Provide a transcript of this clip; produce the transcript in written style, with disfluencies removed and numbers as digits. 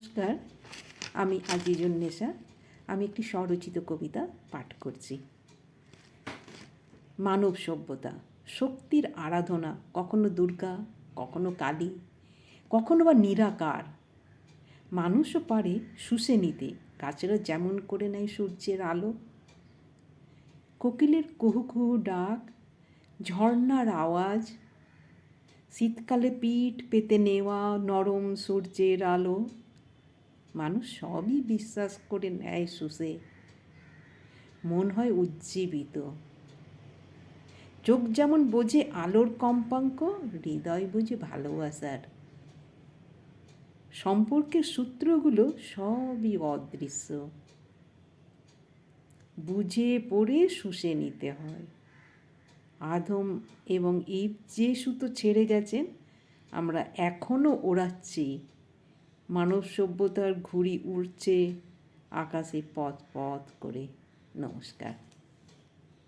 নমস্কার, আমি আজিজুন নেশা। আমি একটি স্বরচিত কবিতা পাঠ করছি। মানব সভ্যতা, শক্তির আরাধনা, কখনো দুর্গা, কখনো কালী, কখনো বা নিরাকার। মানুষও পারে শুষে নিতে, গাছেরা যেমন করে নেয় সূর্যের আলো। কোকিলের কুহু কুহু ডাক, ঝর্ণার আওয়াজ, শীতকালে পিঠ পেতে নেওয়া নরম সূর্যের আলো। মানুষ সবই বিশ্বাস করে নেয় শুষে, মন হয় উজ্জীবিত। চোখ যেমন বোঝে আলোর কম্পাঙ্ক, হৃদয় বোঝে ভালোবাসার। সম্পর্কের সূত্রগুলো সবই অদৃশ্য, বুঝে পড়ে শুষে নিতে হয়। আদম এবং ঈভ যে সুতো ছেড়ে গেছেন, আমরা এখনও ওড়াচ্ছি। মানব সভ্যতার ঘুড়ি উড়ছে আকাশে পথ পথ করে। নমস্কার।